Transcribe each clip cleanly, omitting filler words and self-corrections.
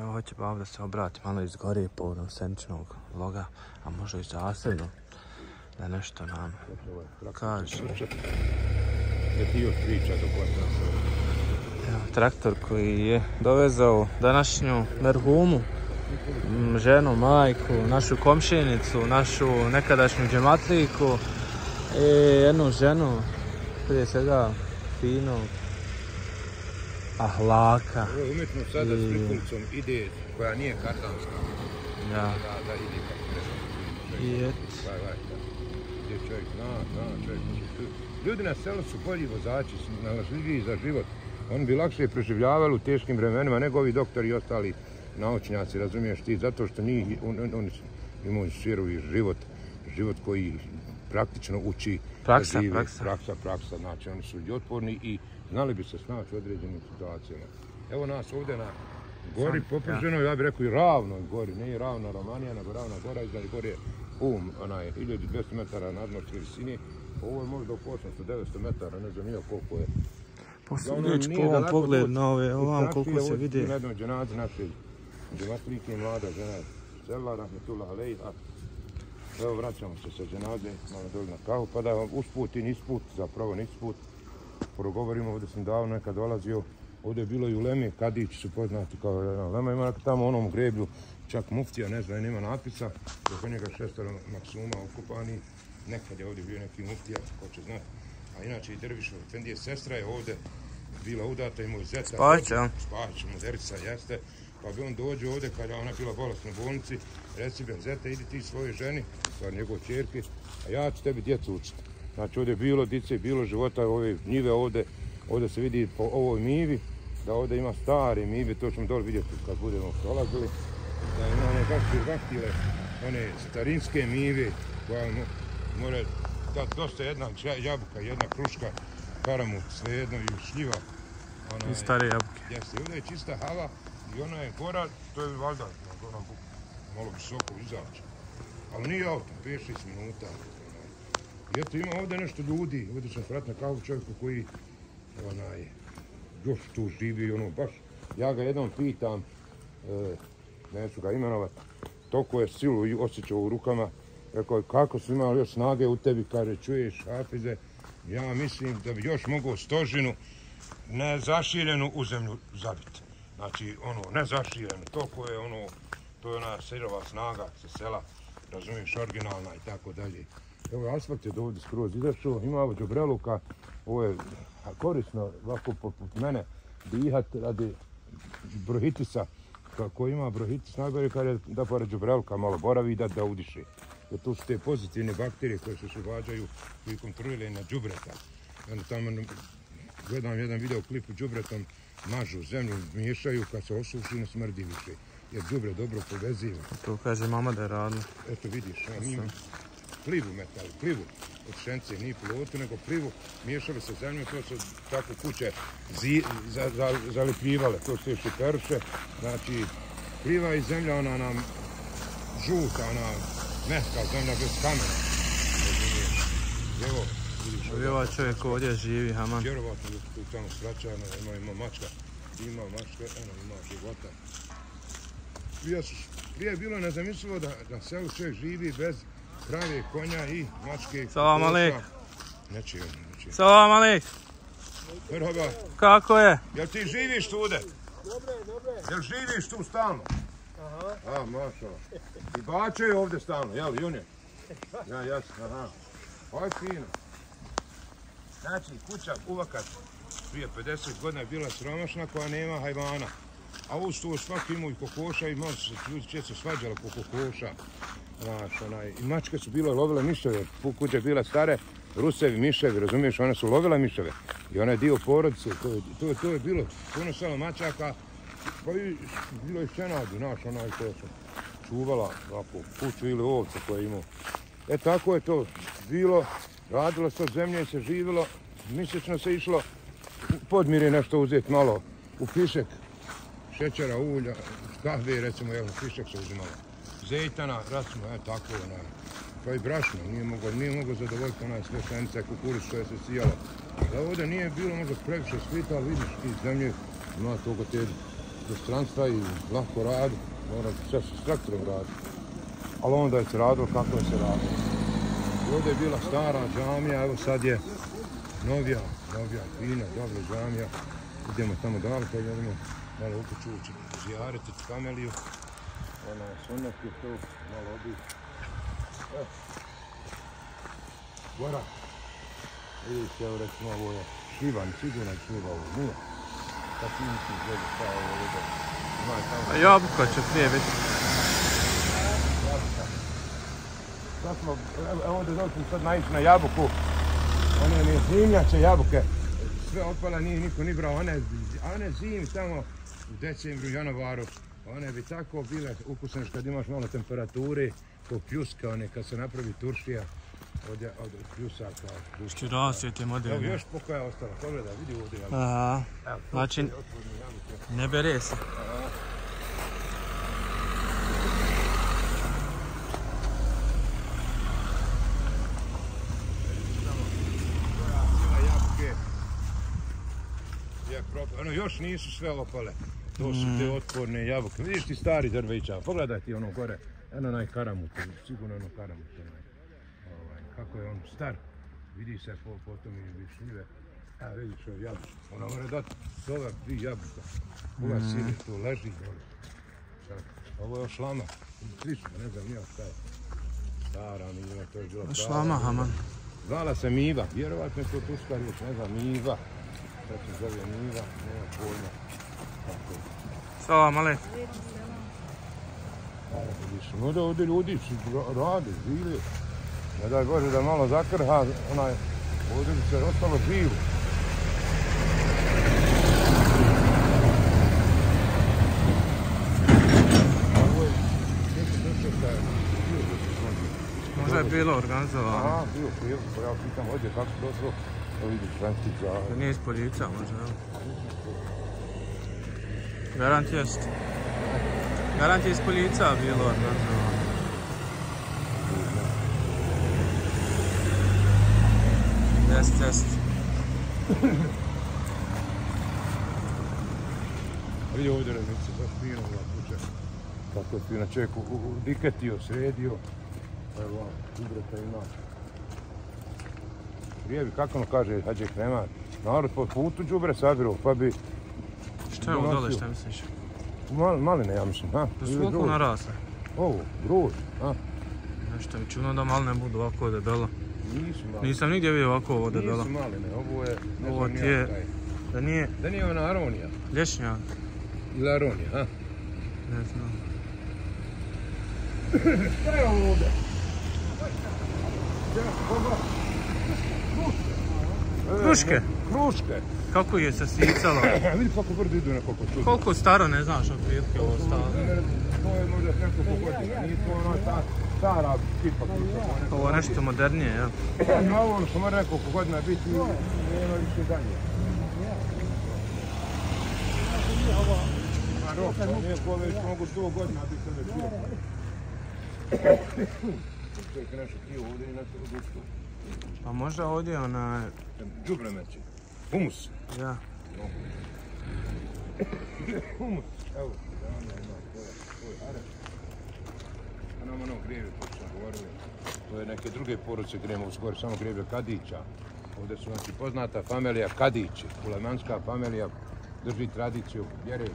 Evo, hoće babo da se obrati malo iz gore povodom senčnog vloga, a možda i zasebno, da nešto nam kaže. Evo, traktor koji je dovezao današnju merhumu, ženu, majku, našu komšinicu, našu nekadašnju džematliku i jednu ženu, prije svega finog ahlaka. Ovo je umjetno sada s prikulicom ide koja nije kartanska. Ja. Da ide kako treba. I et. Gdje čovjek zna, čovjek može. Ljudi na selu su bolji vozači, snalažljiviji za život. Oni bi lakše preživljavali u teškim vremenima nego ovi doktori i ostali naučnjaci, razumiješ ti, zato što oni imaju sirovi život koji praktično uči Praksa. Znači oni su i otporni i znali bi se snaći u određenim situacijama. Evo nas ovdje na gori poprženoj, ja bih rekao i ravnoj gori, ne i ravna Romanija, nego ravna gora, iznad gore ona je 1200 metara nadmorske visine, ovo je možda oko 800-900 metara, ne znam nije koliko je. Posluđujući po ovom pogledu na ovam koliko se vidi. Na jednoj dženazi naše džematlike, mlada žena sela, rahmetullah alejha. Evo vraćamo se sa dženaze, malo dole na kahu, pa da usput i nisput, zapravo nisput, progovorimo, ovdje sam davno nekad dolazio, ovdje je bilo i uleme, kadići su poznati kao jedna ulema, ima tamo u onom greblju, čak muftija, ne znam, nema napisa, oko njega 6 maksuma okupani, nekad je ovdje bio neki muftija, ko će znati, a inače i Dervišov Efendije sestra je ovdje bila udata, imao zeta, Spajić, muderica jeste, pa bi on dođe ovdje kada ona bila bolesna u bolnici, reci bi, zeta, idi ti svojoj ženi, stvar njegov čerke, a ja ću tebi djecu učiti. Znači ovdje je bilo dice, bilo života, ove njive ovdje se vidi po ovoj mivi, da ovdje ima stare mive, to ćemo dole vidjeti kad budemo prolazili, da ima one vaktile, one starinske mive koja mora dati dosta jedna jabuka, jedna kruška, karamut, svejedno i šljiva. I stare jabuke. Jeste, ovdje je čista hava i ona je gora, to je valjda malo visoko izaći. Ali nije auto, 5-6 minuta. I eto ima ovdje nešto ljudi, ovdje sam sretna kao čovjeku koji još tu živi, baš. Ja ga jednom pitam, neću ga imenovat, toliko je silu i osjećao u rukama, rekao kako su imali još snage u tebi, kaže čuješ Hafize, ja mislim da bi još mogao stožinu nezašiljenu u zemlju zabiti. Znači, nezašiljenu, toliko je to je ona sirova snaga sa sela, razumiješ, originalna i tako dalje. Evo, asfalt je do ovdje skroz izašao, ima ovo džubreluka, ovo je korisno, ovako poput mene, dihat radi bronhitisa, kako ima bronhitis, najbolje kada je da pored džubreluka malo boravi i da udiše. Jer tu su te pozitivne bakterije koje se oslobađaju, koji kontroliraju na džubreta. Onda tamo gledam jedan videoklip u džubretom, mažu zemlju, miješaju, kad se osuši ne smrdi više. Jer džubre dobro poveziva. To kaže mama da je radila. Eto vidiš, mi plivu od šence, nije pilotu, nego plivu, miješali sa zemljom, to su tako kuće zalepljivale, to su još i perše. Znači, pliva i zemlja, ona nam žuta, ona mehka zemlja bez kamena. Evo, vidiš. I ovaj čovjek ovdje živi, haman. Vjerovatno da tu tamo skraćano, ima mačka, ima života. Prije je bilo nezamislivo da na selu čovjek živi bez krave, konja i mačke. Salam alejk. Neće. Salam alejk. Merhaba. Kako je? Jel ti živiš tu ovdje? Dobre. Jel živiš tu stalno? Aha. Mašala. I bače je ovdje stalno, jel, June? Ja, jasno, aha. Ovo je fino. Znači, kuća uvakat prije 50 godina je bila siromašna koja nema hajvana. A uz to svaki imao i kokoša i malo se ljudi često svađali oko kokoša. I mačke su bile lovile miševe, kuće je bila stare, rusevi, miševi, razumiješ, one su lovile miševe. I ona je dio porodice, to je bilo puno selo mačaka, pa i bilo je šćenadu, koja su čuvala ovako kuću ili ovce koje je imao. Tako je to bilo, radilo se od zemlje se živilo, mjesečno se išlo podmiri nešto uzeti malo u pišek, šećera, ulja, kahve, recimo, evo, pišek se uzimalo. Zejtana, recimo, tako, pa i brašno, nije mogao zadovoljiti sve pšenice, kukuruz koje se sijalo. Da ovdje nije bilo možda previše svita, ali vidiš ti zemlje, ima toga te do stranstva i lako radi. Moram sve s traktorom raditi. Ali onda je se radilo kako je se radilo. I ovdje je bila stara džamija, evo sad je novija, fina, dobra džamija. Idemo tamo dalje, pa idemo malo u kuću zijariti kameliju. Ona je sunnet je tu, malo obići. Gora. Vidite, evo recimo ovo je šivan, sigurno je šljiva ovo, nije. Sad ti mislim gledati šta je ovo ovdje. A jabuka će prije biti. Sad smo, evo ovdje došli sad naići na jabuku. One ne zimljače jabuke. Sve opala, nije niko ni brao. One zim tamo u decembru, januaru. One bi tako bile ukusne kad imaš malo temperature, ko pljuska, one kad se napravi turšija od pljusaka. Što rasvijete model. Evo još pokoja je ostala, pogledaj, vidi ovdje jabuke. Aha, znači ne bere se. Ono, još nisu sve opale. To su te otporne jabuke. Vidiš ti stari drveća, pogledaj ti ono gore. Eno onaj karamut, sigurno ono karamut. Kako je on star. Vidi se po tom i šljive. A vidiš ovo jabuka. Ona mora dati dolar 2 jabuka. Ova sili tu leži dole. Ovo je šlama. Slično, ne znam nija šta je. Stara miva, to je bila šlama, haman. Zvala se miva, vjerovatno je to turska riječ, ne znam, miva. Sad se zove miva, nema pojma. Salam alejkum. No da ovdje ljudi rade, žive. Ne daj Bože da malo zakrha, ovdje bi se ostalo živo. Ovo je možda je bilo organizovano. Aha, bio, pa ja pitam ovdje kako se došlo. Evo vidiš Frantica. To nije iz policija možda, evo. Garant jest. Garant je iz policija bilo organizovano. Jest. Vidi ovdje remice, baš fino ova kuća. Kako je fino čovjek diketio, sredio. Evo, ubreta ima. Prijevi, kako ono kaže Hadži Kremar, narod po putu đubre sabiru, pa bi... Što je ovo dole, šta misliš? Maline, ja mislim, ha? Da su koliko narasle? Ovo, grož, ha? Nešto mi čudno da maline budu ovako debelo. Nisu maline. Nisam nigdje vidio ovako ovo debelo. Nisu maline, ovo je... Ovo ti je... Da nije... Da nije ona aronija. Lješnjak. Ili aronija, ha? Ne znam. Šta je ovo ovdje? Kruške? Kruške. Kako je se sicalo? Vidi kako brdo idu nekoliko čuda. Koliko staro, ne znaš otprilike ovo staro? To je možda nekoliko godina, nije to ono stara tipa kruška. Ovo je nešto modernije, ja? Na ovo što mora nekoliko godina biti, nema više dalje. A rok, neko već mogu 100 godina biti se već bio. Čekaj nešto kivo ovdje i nešto odustvu. Pa možda ovdje onaj... Džubre meće. Humus. Ja. Humus. Evo, to je areš. A nam ono grijeve, to smo govorili. To je neke druge poruce grijemo u skori, samo grijeve Kadića. Ovdje su znači poznata familija Kadići. Kulemanska familija drži tradiciju vjere.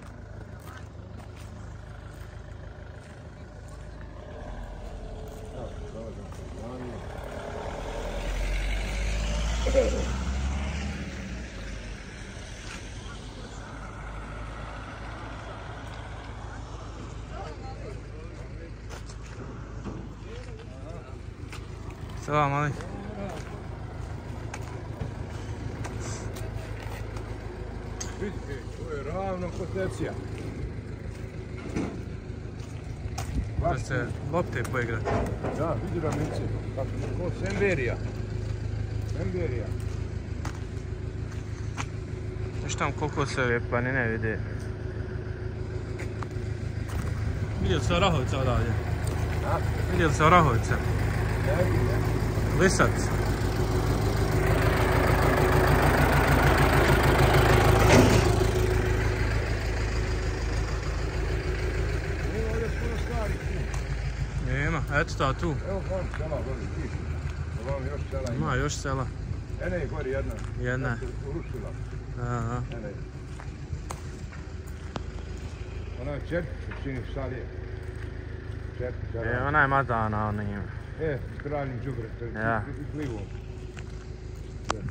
Salam alejkum. Vidite, to je ravno koncepcija. Da se lopte poigrati. Da, vidi ravnice. Kako se ko Semberija. Semberija. Znaš tamo koliko se planine vide. Vidjeli se Orahovica odavdje? A? Vidjeli se Orahovica? Ne vidim. Lisac. Eto ta tu. Evo vam sela gori, ti. Evo vam još sela ima. Ima još sela. Ene je gori jedna. Jedna. Urušila. Aha. Ene je. Ona je čerpicu čini salije. Čerpica. Ona je madana, ona ima. S kraljim džubretom. Ja. I klivom.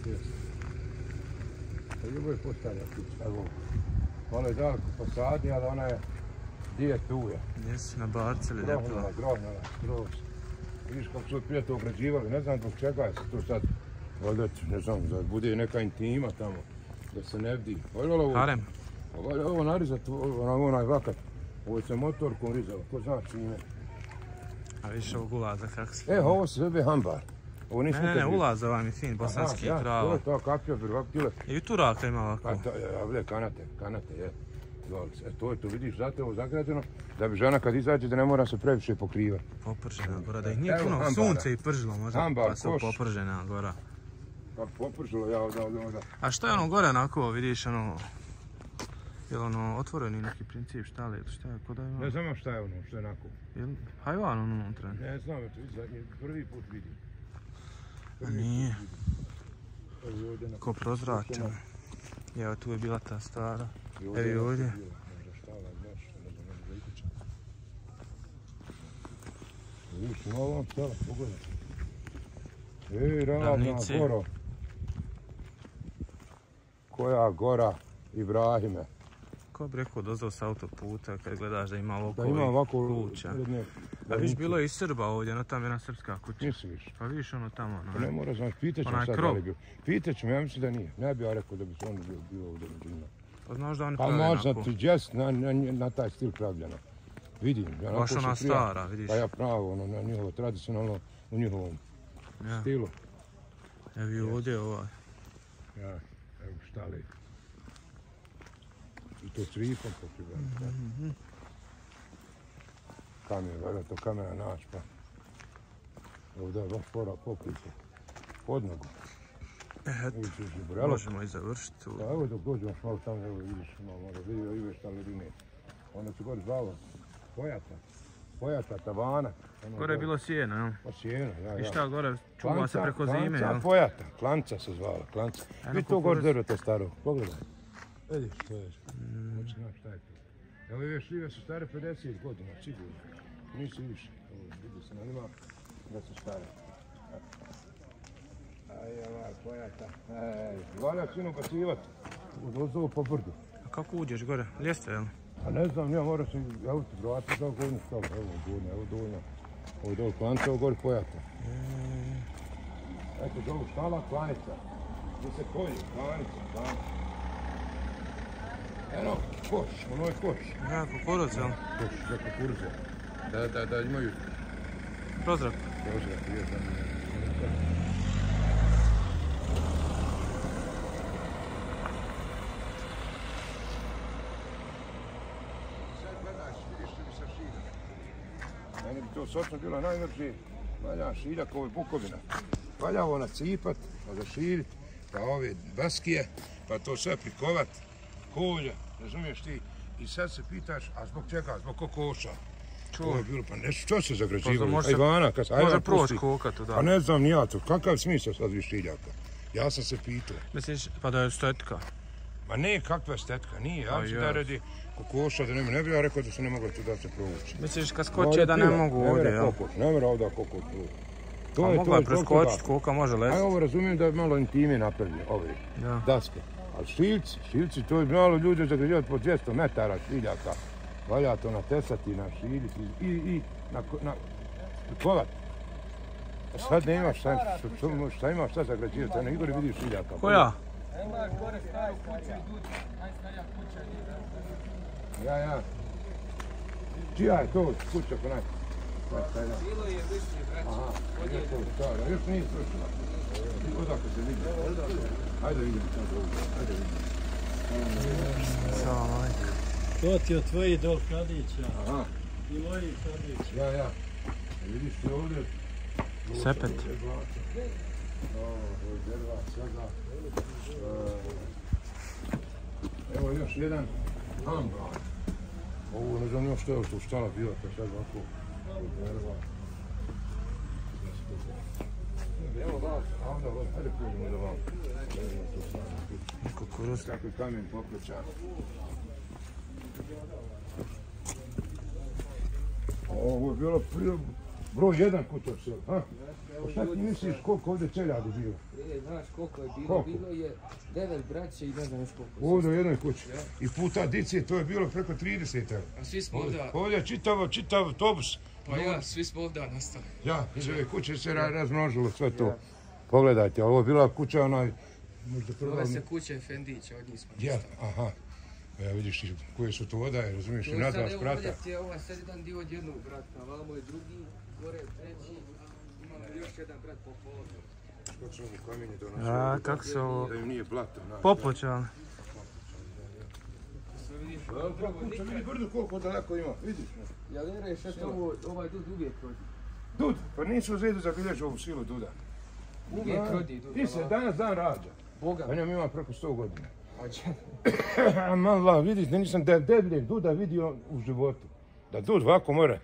Jes. Ljubo je postavlja kuća. Evo. Ona je daleko posadi, ali ona je dije tuja. Jesi nabacili ljepila. Grohnala, skroz. Vidiš kako su prije to ograđivali, ne znam zbog čega je se to sad, valjda, ne znam, da bude neka intima tamo, da se ne vidi. Harem. Ovo narizati, onaj vakat, ovo se motorkom rizalo, ko zna čime. A vidiš ovog ulaza kako se... Ovo se zove hambar. Ne, ulaza vam je fin, bosanski krava. To je to kapio, ovak tile. I u Turaka ima ovako. Kanate, je. To je to, vidiš, zato je ovo zagrađeno, da bi žena kad izađe da ne mora se previše pokrivati. Popržena gora, da ih nije puno sunce i pržilo možda, pa su popržena gora. Kako popržilo, ja ovdje. A što je ono gore onako, vidiš ono... Je li ono otvoreni neki princip štale ili šta je, ko da ima? Ne znam šta je ono, što je onako. Je li hajvan ono unutra? Ne znam, prvi put vidim. A nije. Ko prozračeno. Evo tu je bila ta stara. Evo i ovdje. Vidiš, ima ovom stala, pogledaj. Ravna goro. Koja gora, Ibrahime. Ko bi rekao dozvao s autoputa kad gledaš da ima ovako kuća. A viš bilo je i Srba ovdje, no tam je jedna srpska kuća. Nisi viš. Pa viš ono tamo. Pa ne mora znaš, pitat ću sad da li je bio. Pitat ću me, ja mislim da nije. Ne bi ja rekao da bi se ono bilo ovdje među njima. Pa znaš da oni pravi onako. Pa možda ti džest na taj stil pravljeno. Vidim. Baš ona stara, vidiš. Pa ja pravo, na njihovo, tradicionalno u njihovom stilu. Evo i ovdje ovaj. Ja, evo štali. I to s ripom pokriveno. Kamer, valjda to kamera naš, pa ovdje je baš fora pokrite. Pod nogu. Eto, možemo i završiti. Evo dok dođemo malo tamo, evo vidiš, malo vidiš šta ledine. Onda se gore zvalo Pojata, tavana. Gore je bilo sjeno, jel? Pa sjeno, ja. I šta gore, čuva se preko zime, jel? Pojata, klanca se zvala, klanca. Vidi to gore drvo to staro, pogledaj. Vidiš što je, hoće znaš šta je to. Evo ove šljive su stare 50 godina, sigurno. Nisu više, vidi se na njima da su stare. Aj, ovaj, Pojata. Valja sinu bacivati, odozdovo po brdu. A kako uđeš gore, ljestve, jel? A ne znam, ja moram se, evo ti vratiti za gornju stavu, evo gornju, evo dovoljno. Ovo je dole klanca, ovo gori Pojata. Eto dole štala, klanica. Gdje se kolje, klanica. Eno, koš, ono je koš. Ja, kukuruz, jel? Koš, za kukuruze. Da imaju... Prozrak. Prozrak, je da mi je. Sad gledaš, vidiš što bi sa šilja. Meni bi to sočno bilo najmrži. Valja šiljak, ovo je bukovina. Valja ovo nacipat, pa zaširit, pa ove baskije, pa to sve prikovat. Kolja, razumiješ ti? I sad se pitaš, a zbog čega? Zbog kokoša. Ovo je bilo, pa nešto, što se zagrađivali? Može proći koka tu, da. Pa ne znam ni ja to, kakav smisao sad viš šiljaka? Ja sam se pitao. Misliš, pa da je estetika? Ma ne, kakva estetika, nije. Ja ću da radi kokoša, da ne bi ja rekao da se ne mogla tu da se provući. Misliš, kad skoče da ne mogu ovdje, jel? Ne mora ovdje kokoš provući. A mogla je preskočiti, koka može lesiti. A ovo razumijem da je malo intime napravljeno, ove daske. Ali šiljci, to je malo ljudi zagrađivati po 200 metara šiljaka. Valja to natesati, našiljiti i kovat. A sad nema šta ima šta zagrađivati, ne igori vidiš šiljaka. Koja? Ima gore staru kuću i dud, najstarija kuća nije. Ja. Čija je to kuća ko najstarija? Bilo je više, braći. Još nije svršila. Odakle se vidi? Hajde vidimo sad ovdje. Hajde vidimo. Salam alaikum. To ti od tvojih dol kradića. Aha. I mojih kradića. Ja. Vidiš ti ovdje? Sepet. Ovo je drva, sada. Evo još jedan hambar. Ovo ne znam još što je što štala bila, pa sad ovako. Drva. Evo vam, a onda vam, hajde pođemo da vam. Kukuruz. Kako je kamen pokreća. Ovo je bilo broj 1 kuća sela, ha? Pa šta ti misliš koliko ovdje čeljadi bilo? Znaš koliko je bilo? Koliko? Bilo je 9 braća i ne znam još koliko. Ovdje u jednoj kući. I puta dice, to je bilo preko 30 evo. A svi smo ovdje, Ovdje je čitav autobus. pa ja, svi smo ovdje nastali. Ja, iz ove kuće se razmnožilo sve to. Pogledajte, ovo je bila kuća onaj... Možda prva... Zove se kuća Efendića, od njih smo Ja, nastali. aha. Ja vidiš i koje su to vodaje, razumiješ, i To na sad, dva evo, sprata. ovdje ti je ovaj sad jedan dio od jednog brata, vamo je drugi, gore je treći, imamo još jedan brat po pologu. Kako su oni kamenje donosili? A, kako se ovo... Da im nije blato. Popločali. Kuća, vidi brdo koliko daleko ima, vidiš? Ja vjeruješ što ovaj dud uvijek rodi. Dud, pa nisu u zedu zabilježili ovu silu Duda. Uvijek rodi dud. Ti se danas dan rađa. Boga. A njom ima preko 100 godina. A će? Mala, vidiš, da nisam deblje Duda vidio u životu. Da Dud ovako more,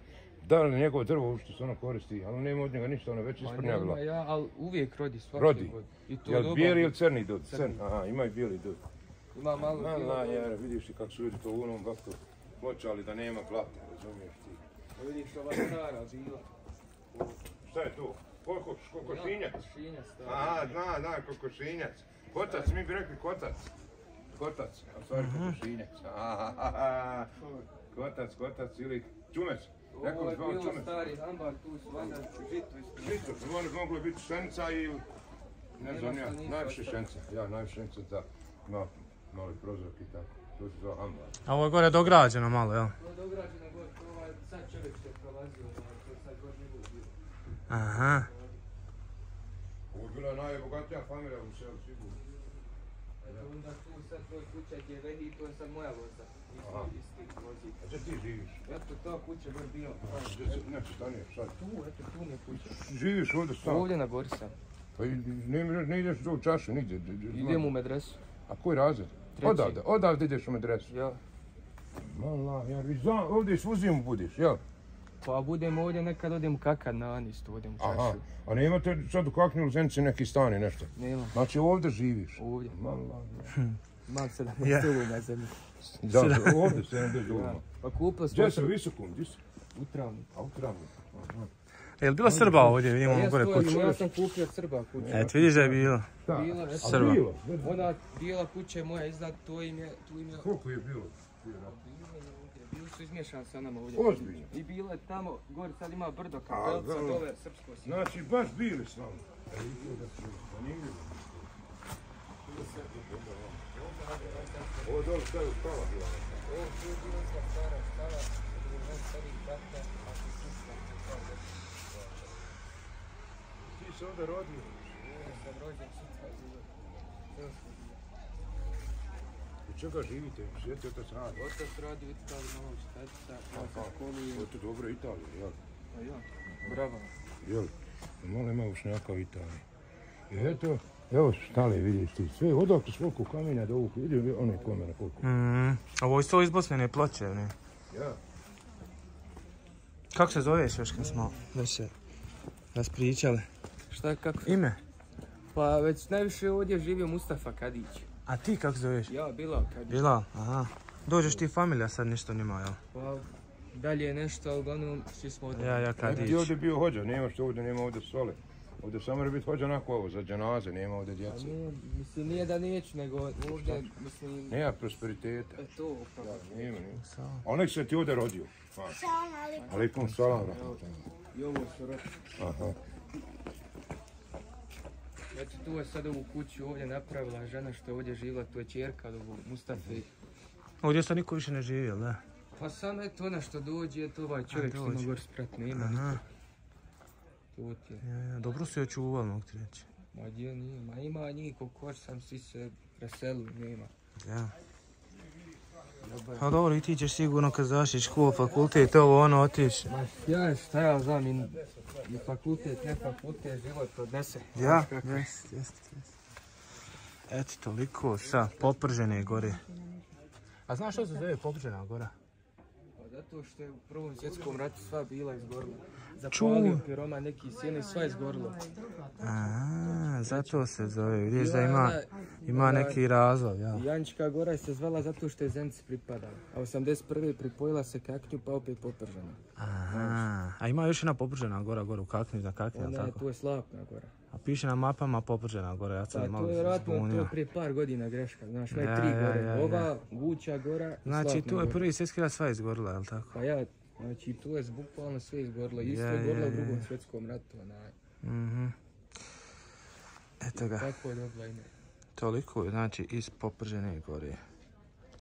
da li njegovo drvo što se ono koristi, ali nema od njega ništa, ono već isprnjavilo. Pa ja, ali uvijek rodi svaki Rodi. god. I to Jel dobar bijeli ili dud. crni Dud? Crni. Aha, ima i bijeli Dud. Ima malo Mala, jer vidiš i kako su ljudi to u onom ovako pločali da nema blata, razumiješ ti. Vidiš ova stara bila. Šta je to? Kokošinjac? Kokošinjac, stara. Aha, zna, kokošinjac. Kotac, mi bi rekli kotac. Kotac, a stvari kokošinjac. Kotac ili čumec. Ovo je bilo stari ambar, tu su valjda žito ispred. Žito, moglo je biti pšenica ili... Ne znam ja, najviše pšenica. Ja, najviše pšenica, da. Ima mali prozor i tako. To se zove ambar. A ovo je gore dograđeno malo, jel? To je dograđeno gore, to ovaj sad čovjek što je prolazio, to je sad gore njegov bio. Aha. Ovo je bila najbogatija familija u selu, sigurno. Eto onda tu sad tvoj kuća gdje je vedi, to je sad moja loza. Isti vozi. A gdje ti živiš? Eto ta kuća gore bila. Neće staniješ sad. Tu, eto tu mi je kuća. Živiš ovdje stan? Ovdje na gori sam. Pa ne ideš u čašu nigdje. Idem u medresu. A koji razred? Treći. Odavde ideš u medresu. Ja. Mala, ja vi znam, ovdje s uzimu budiš, jel? Pa budem ovdje, nekad odem kakad na Anistu, odem u Aha, čašu. a nemate sad u kaknju u Zenici neki stan i nešto? Nema. Znači ovdje živiš? Ovdje. Mala, Imam 7 stolu na zemlji. da, ovdje se ne dođe Ja. Pa kupili smo Gdje se visokom, gdje se? u travniku. A u Travniku. Je li bilo Srba ovdje? Vidimo Ja gore kuću. ja sam kupio Srba kuću. Eto, vidiš da je bilo. Bila, eto, Srba. Bilo? ona bijela kuća je moja iznad, tu im je... Koliko je bilo? Bili su izmješani sa nama ovdje. Ozbiljno? I bilo je tamo, gore sad ima brdo kapelca, da. dole srpsko sjeme. Znači, baš bili s nama. Ovo dole šta je u skala bila? Ovo tu je bila stara stala, ovo je starih brata, a tu sušta je Ti se ovdje rodio. ovdje sam rođen, sutra život. U čega živite? Sjeti otac radi. Otac radi u Italiji, malo štatica, malo školu i... Ovo je to dobro Italija, jel? A ja, bravo. Jel? Malo ima ušnjaka u Italiji. I eto, evo stale vidiš ti, sve odakle koliko kamenja do ovog, vidi one komene koliko. Ovo je isto iz Bosne ploče, ne? Ja. Kako se zoveš još kad smo već se raspričali? Šta, kako? Ime? Pa već najviše ovdje živio Mustafa Kadić. A ti kako se zoveš? Ja, Bilal Kadić. Bilal, aha. Dođeš ti familija, sad ništa nima, jel? Pa dalje je nešto, ali uglavnom svi smo ovdje. Ja Ti Kadić. ovdje bio hođa, nema što ovdje, nema ovdje sole. Ovdje samo mora biti hođa onako ovo, za dženaze, nema ovdje A djece. nije, mislim, nije da neću, nego ovdje, mislim... Nema prosperiteta. To upravo. Nema. A onek se ti ovdje rodio. Alikum salam. I ovo su roci. Aha. Eto, tu je sad ovu kuću ovdje napravila žena što je ovdje živjela, tu je čerka od ovog Mustafe. Ovdje sad niko više ne živi, jel da? Pa samo eto ona što dođe, to ovaj čovjek što ima dođe. gor sprat, nema. Aha. Tu ti je. Ja, dobro su je očuvali, mogu ti reći. Ma gdje nije, ma ima njih koliko sam, svi se preselili, nema. Ja. Dobar. Pa dobro, i ti ćeš sigurno kad završiš školu, fakultet, ovo ono otići. Ma ja šta ja znam, i fakultet, ne fakultet, život odnese. Ja? Jest. Eto, toliko sa Popržene gore. A znaš što se zove Popržena gora? zato što je u Prvom svjetskom ratu sva bila izgorila. Zapalio piroma neki sjene, sva izgorila. Zato se zove, vidiš da ima neki razlog, ja. Jančka gora se zvala zato što je Zenici pripadala, a 81. pripojila se Kaknju pa opet Popržena. A ima još jedna Popržena gora, u Kaknju, za Kaknju, ali tako? Tu je Slapna gora. A piše na mapama Popržena gora, ja sam malo zbunio. To je prije par godina greška, znaš, ima je 3 gore, ova, Vuča gora i Slapna. Znači tu je Prvi svjetski rat sva izgorila, jel tako? Pa ja, znači tu je bukvalno sve izgorilo, isto je gorilo u Drugom svjetskom ratu, Eto ga. Tako je dobila ime. Toliko, znači iz Popržene gore.